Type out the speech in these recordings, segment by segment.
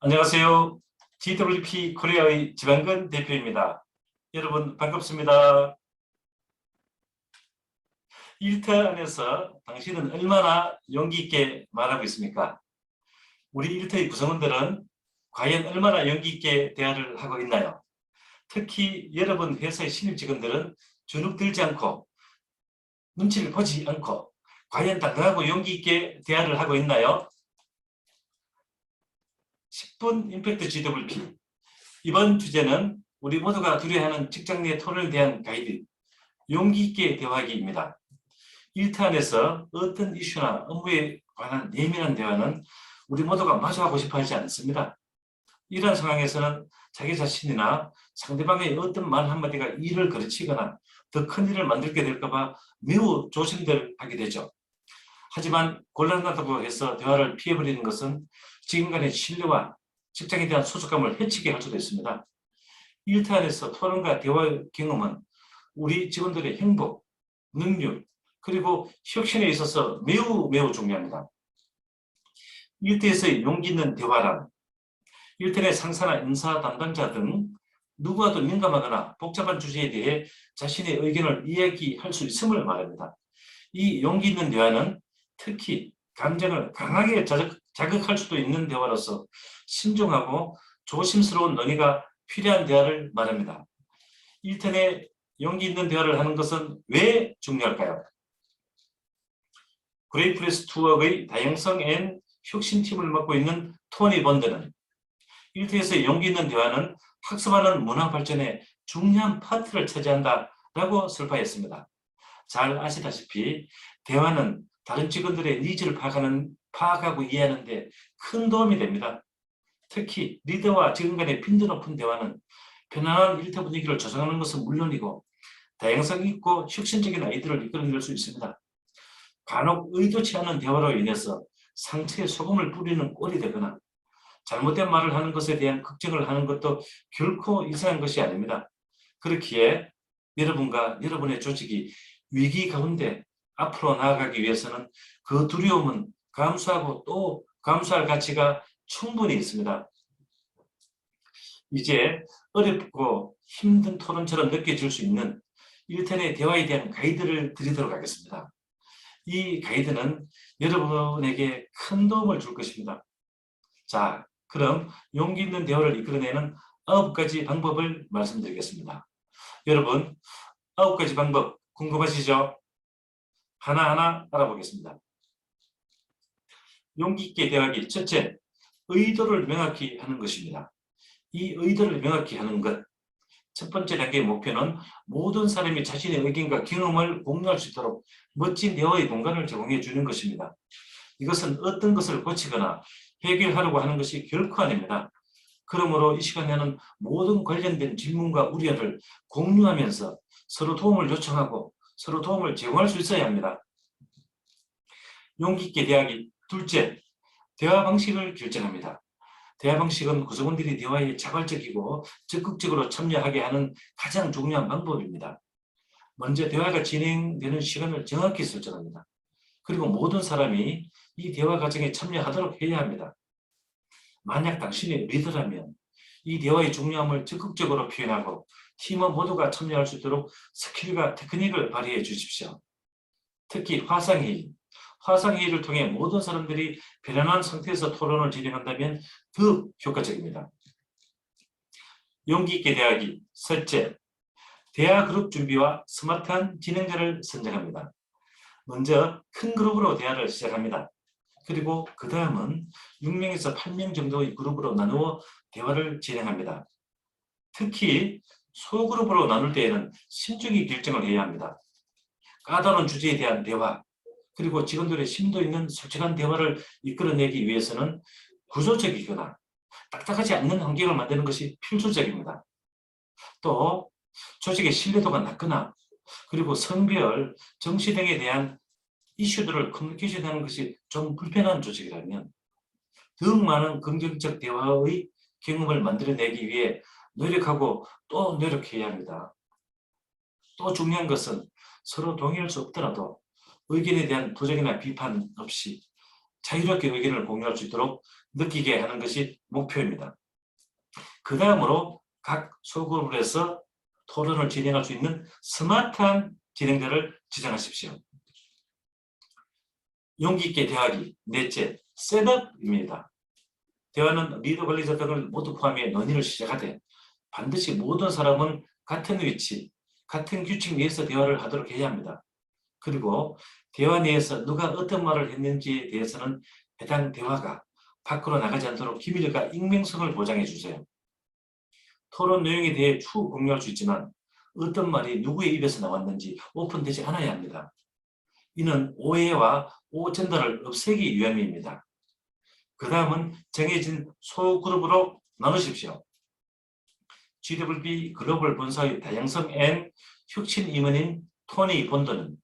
안녕하세요. GWP 코리아의 지방근 대표입니다. 여러분 반갑습니다. 일터 안에서 당신은 얼마나 용기 있게 말하고 있습니까? 우리 일터의 구성원들은 과연 얼마나 용기 있게 대화를 하고 있나요? 특히 여러분 회사의 신입 직원들은 주눅 들지 않고 눈치를 보지 않고 과연 당당하고 용기 있게 대화를 하고 있나요? 10분 임팩트 GWP. 이번 주제는 우리 모두가 두려워하는 직장 내 토론에 대한 가이드, 용기 있게 대화하기입니다. 일터 안에서 어떤 이슈나 업무에 관한 예민한 대화는 우리 모두가 마주하고 싶어 하지 않습니다. 이러한 상황에서는 자기 자신이나 상대방의 어떤 말 한마디가 일을 거르치거나 더 큰 일을 만들게 될까 봐 매우 조심들 하게 되죠. 하지만 곤란하다고 해서 대화를 피해버리는 것은 지금 간의 신뢰와 직장에 대한 소속감을 해치게 할 수도 있습니다. 일터 안에서 토론과 대화 경험은 우리 직원들의 행복, 능률, 그리고 혁신에 있어서 매우 중요합니다. 일터에서의 용기 있는 대화란 일터 내 상사나 인사 담당자 등 누구와도 민감하거나 복잡한 주제에 대해 자신의 의견을 이야기할 수 있음을 말합니다. 이 용기 있는 대화는 특히 감정을 강하게 자극할 수도 있는 대화로서 신중하고 조심스러운 논의가 필요한 대화를 말합니다. 일터 내 용기 있는 대화를 하는 것은 왜 중요할까요? 그레이프레스 투어의 다양성 앤 혁신팀을 맡고 있는 토니 번드는 일터에서 용기 있는 대화는 학습하는 문화 발전에 중요한 파트를 차지한다라고 설파했습니다. 잘 아시다시피 대화는 다른 직원들의 니즈를 파악하고 이해하는 데 큰 도움이 됩니다. 특히 리더와 직원 간의 빈도 높은 대화는 편안한 일터 분위기를 조성하는 것은 물론이고 다양성 있고 혁신적인 아이디어를 이끌어낼 수 있습니다. 간혹 의도치 않은 대화로 인해서 상처에 소금을 뿌리는 꼴이 되거나 잘못된 말을 하는 것에 대한 걱정을 하는 것도 결코 이상한 것이 아닙니다. 그렇기에 여러분과 여러분의 조직이 위기 가운데 앞으로 나아가기 위해서는 그 두려움은 감수하고 또 감수할 가치가 충분히 있습니다. 이제 어렵고 힘든 토론처럼 느껴질 수 있는 일터 내 대화에 대한 가이드를 드리도록 하겠습니다. 이 가이드는 여러분에게 큰 도움을 줄 것입니다. 자, 그럼 용기 있는 대화를 이끌어내는 9가지 방법을 말씀드리겠습니다. 여러분, 9가지 방법 궁금하시죠? 하나하나 알아보겠습니다. 용기 있게 대화하기. 첫째, 의도를 명확히 하는 것입니다. 이 의도를 명확히 하는 것. 첫 번째 단계의 목표는 모든 사람이 자신의 의견과 경험을 공유할 수 있도록 멋진 대화의 공간을 제공해 주는 것입니다. 이것은 어떤 것을 고치거나 해결하려고 하는 것이 결코 아닙니다. 그러므로 이 시간에는 모든 관련된 질문과 우려를 공유하면서 서로 도움을 요청하고 서로 도움을 제공할 수 있어야 합니다. 용기 있게 대화하기. 둘째, 대화 방식을 결정합니다. 대화 방식은 구성원들이 대화에 자발적이고 적극적으로 참여하게 하는 가장 중요한 방법입니다. 먼저 대화가 진행되는 시간을 정확히 설정합니다. 그리고 모든 사람이 이 대화 과정에 참여하도록 해야 합니다. 만약 당신이 리더라면 이 대화의 중요함을 적극적으로 표현하고 팀원 모두가 참여할 수 있도록 스킬과 테크닉을 발휘해 주십시오. 특히 화상회의를 통해 모든 사람들이 편안한 상태에서 토론을 진행한다면 더 효과적입니다. 용기 있게 대화하기. 셋째, 대화 그룹 준비와 스마트한 진행자를 선정합니다. 먼저 큰 그룹으로 대화를 시작합니다. 그리고 그 다음은 6명에서 8명 정도의 그룹으로 나누어 대화를 진행합니다. 특히 소그룹으로 나눌 때에는 신중히 결정을 해야 합니다. 까다로운 주제에 대한 대화, 그리고 직원들의 심도 있는 솔직한 대화를 이끌어내기 위해서는 구조적이거나 딱딱하지 않는 환경을 만드는 것이 필수적입니다. 또 조직의 신뢰도가 낮거나 그리고 성별, 정치 등에 대한 이슈들을 커뮤니케이션하는 것이 좀 불편한 조직이라면 더욱 많은 긍정적 대화의 경험을 만들어내기 위해 노력하고 또 노력해야 합니다. 또 중요한 것은 서로 동의할 수 없더라도 의견에 대한 부정이나 비판 없이 자유롭게 의견을 공유할 수 있도록 느끼게 하는 것이 목표입니다. 그 다음으로 각 소그룹을 해서 토론을 진행할 수 있는 스마트한 진행자를 지정하십시오. 용기 있게 대화하기. 넷째, 셋업입니다. 대화는 리더 관리자 등을 모두 포함해 논의를 시작하되 반드시 모든 사람은 같은 위치, 같은 규칙 내에서 대화를 하도록 해야 합니다. 그리고 대화 내에서 누가 어떤 말을 했는지에 대해서는 해당 대화가 밖으로 나가지 않도록 기밀과 익명성을 보장해 주세요. 토론 내용에 대해 추후 공유할 수 있지만 어떤 말이 누구의 입에서 나왔는지 오픈되지 않아야 합니다. 이는 오해와 오전달을 없애기 위함입니다. 그 다음은 정해진 소그룹으로 나누십시오. GWB 글로벌 본사의 다양성 앤 혁신 임원인 토니 본드는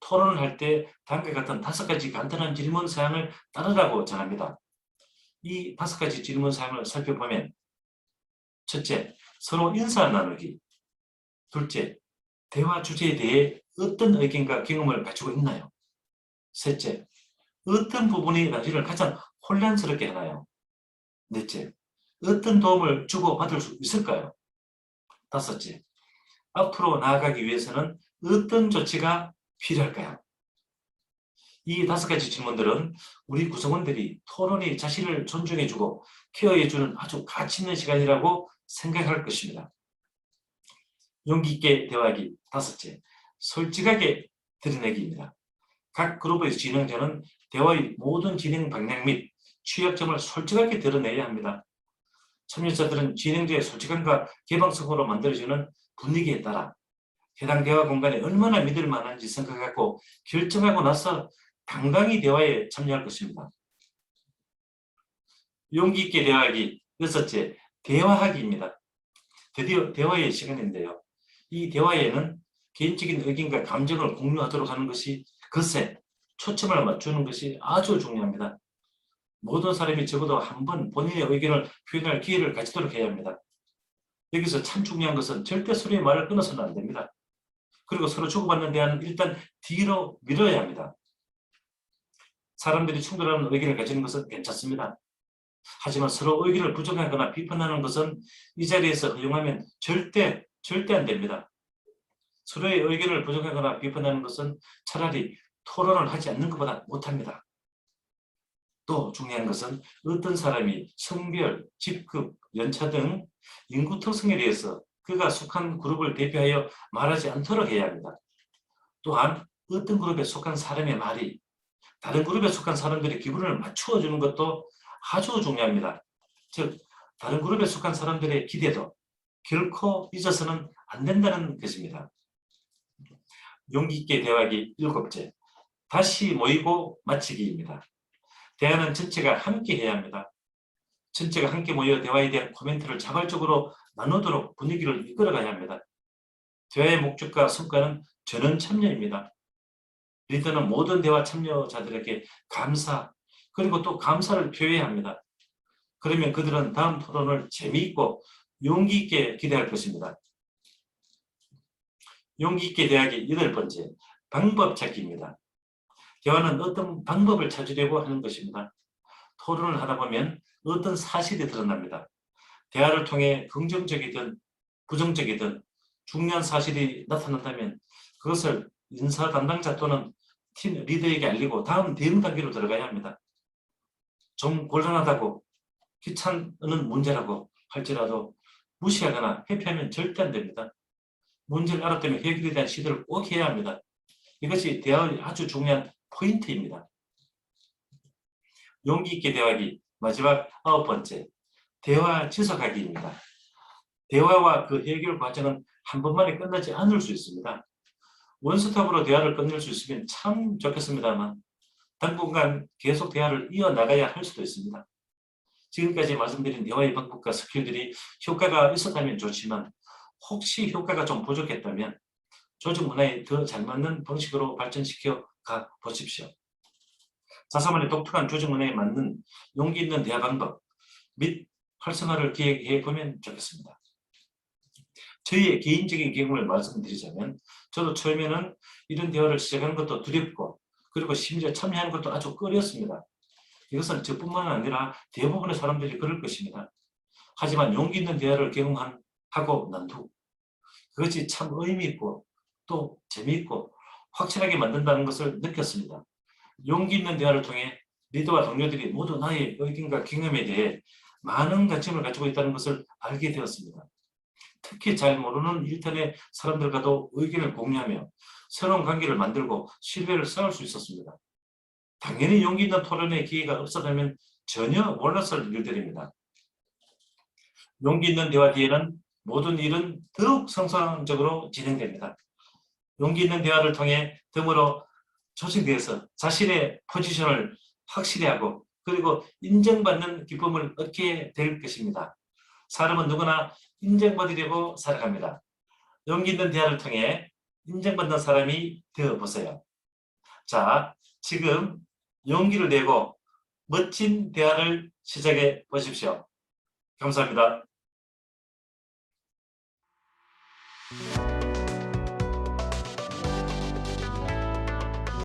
토론을 할 때 다음과 같은 5가지 간단한 질문 사항을 따르라고 전합니다. 이 5가지 질문 사항을 살펴보면 첫째, 서로 인사 나누기. 둘째, 대화 주제에 대해 어떤 의견과 경험을 가지고 있나요? 셋째, 어떤 부분이 당신을 가장 혼란스럽게 하나요? 넷째, 어떤 도움을 주고받을 수 있을까요? 다섯째, 앞으로 나아가기 위해서는 어떤 조치가 필요할까요? 이 5가지 질문들은 우리 구성원들이 토론이 자신을 존중해주고 케어해주는 아주 가치 있는 시간이라고 생각할 것입니다. 용기 있게 대화하기. 다섯째, 솔직하게 드러내기입니다. 각 그룹의 진행자는 대화의 모든 진행 방향 및 취약점을 솔직하게 드러내야 합니다. 참여자들은 진행자의 솔직함과 개방성으로 만들어지는 분위기에 따라 해당 대화 공간에 얼마나 믿을 만한지 생각하고 결정하고 나서 당당히 대화에 참여할 것입니다. 용기 있게 대화하기. 여섯째, 대화하기입니다. 드디어 대화의 시간인데요. 이 대화에는 개인적인 의견과 감정을 공유하도록 하는 것이 것에 초점을 맞추는 것이 아주 중요합니다. 모든 사람이 적어도 한 번 본인의 의견을 표현할 기회를 가지도록 해야 합니다. 여기서 참 중요한 것은 절대 서로의 말을 끊어서는 안 됩니다. 그리고 서로 주고받는 대화는 일단 뒤로 밀어야 합니다. 사람들이 충돌하는 의견을 가지는 것은 괜찮습니다. 하지만 서로 의견을 부정하거나 비판하는 것은 이 자리에서 허용하면 절대 안 됩니다. 서로의 의견을 부정하거나 비판하는 것은 차라리 토론을 하지 않는 것보다 못합니다. 또 중요한 것은 어떤 사람이 성별, 직급, 연차 등 인구 특성에 대해서 그가 속한 그룹을 대표하여 말하지 않도록 해야 합니다. 또한 어떤 그룹에 속한 사람의 말이 다른 그룹에 속한 사람들의 기분을 맞추어 주는 것도 아주 중요합니다. 즉 다른 그룹에 속한 사람들의 기대도 결코 잊어서는 안 된다는 것입니다. 용기 있게 대화하기. 일곱째, 다시 모이고 마치기입니다. 대화는 전체가 함께 해야 합니다. 전체가 함께 모여 대화에 대한 코멘트를 자발적으로 나누도록 분위기를 이끌어가야 합니다. 대화의 목적과 성과는 전원 참여입니다. 리더는 모든 대화 참여자들에게 감사, 그리고 또 감사를 표해야 합니다. 그러면 그들은 다음 토론을 재미있고 용기 있게 기대할 것입니다. 용기 있게 대하기. 8번째, 방법 찾기입니다. 대화는 어떤 방법을 찾으려고 하는 것입니다. 토론을 하다 보면 어떤 사실이 드러납니다. 대화를 통해 긍정적이든 부정적이든 중요한 사실이 나타난다면 그것을 인사 담당자 또는 팀 리더에게 알리고 다음 대응 단계로 들어가야 합니다. 좀 곤란하다고 귀찮은 문제라고 할지라도 무시하거나 회피하면 절대 안 됩니다. 문제를 알았다면 해결에 대한 시도를 꼭 해야 합니다. 이것이 대화의 아주 중요한 포인트입니다. 용기 있게 대화하기. 마지막 9번째, 대화 지속하기입니다. 대화와 그 해결 과정은 한 번만에 끝나지 않을 수 있습니다. 원스톱으로 대화를 끝낼 수 있으면 참 좋겠습니다만 당분간 계속 대화를 이어나가야 할 수도 있습니다. 지금까지 말씀드린 대화의 방법과 스킬들이 효과가 있었다면 좋지만 혹시 효과가 좀 부족했다면 조직 문화에 더 잘 맞는 방식으로 발전시켜 가 보십시오. 자사만의 독특한 조직 문화에 맞는 용기 있는 대화 방법 및 활성화를 기획해 보면 좋겠습니다. 저희의 개인적인 경험을 말씀드리자면 저도 처음에는 이런 대화를 시작하는 것도 두렵고 그리고 심지어 참여하는 것도 아주 꺼렸습니다. 이것은 저뿐만 아니라 대부분의 사람들이 그럴 것입니다. 하지만 용기 있는 대화를 경험하고 난 후 그것이 참 의미 있고 또 재미있고 확실하게 만든다는 것을 느꼈습니다. 용기 있는 대화를 통해 리더와 동료들이 모두 나의 의견과 경험에 대해 많은 관심을 가지고 있다는 것을 알게 되었습니다. 특히 잘 모르는 일터의 사람들과도 의견을 공유하며 새로운 관계를 만들고 신뢰를 쌓을 수 있었습니다. 당연히 용기 있는 토론의 기회가 없었다면 전혀 몰랐을 일들입니다. 용기 있는 대화 뒤에는 모든 일은 더욱 성상적으로 진행됩니다. 용기 있는 대화를 통해 덤으로 조직내에서 자신의 포지션을 확실히 하고 그리고 인정받는 기쁨을 얻게 될 것입니다. 사람은 누구나 인정받으려고 살아갑니다. 용기 있는 대화를 통해 인정받는 사람이 되어보세요. 자, 지금 용기를 내고 멋진 대화를 시작해 보십시오. 감사합니다.